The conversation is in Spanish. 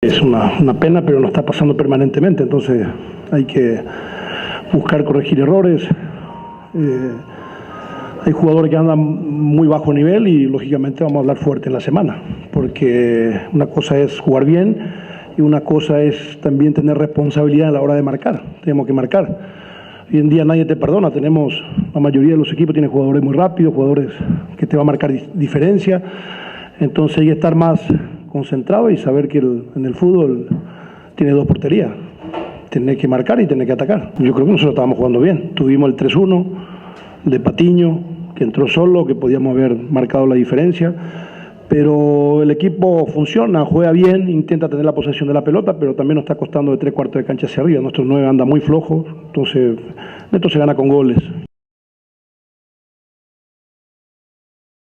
Es una pena, pero no está pasando permanentemente, entonces hay que buscar corregir errores. Hay jugadores que andan muy bajo nivel y lógicamente vamos a hablar fuerte en la semana, porque una cosa es jugar bien y una cosa es también tener responsabilidad a la hora de marcar. Tenemos que marcar. Hoy en día nadie te perdona, la mayoría de los equipos tienen jugadores muy rápidos, jugadores que te van a marcar diferencia, entonces hay que estar más concentrado y saber que en el fútbol tiene dos porterías, tener que marcar y tener que atacar. Yo creo que nosotros estábamos jugando bien, tuvimos el 3-1, el de Patiño, que entró solo, que podíamos haber marcado la diferencia, pero el equipo funciona, juega bien, intenta tener la posesión de la pelota, pero también nos está costando de 3/4 de cancha hacia arriba. Nuestro 9 anda muy flojo, entonces esto se gana con goles.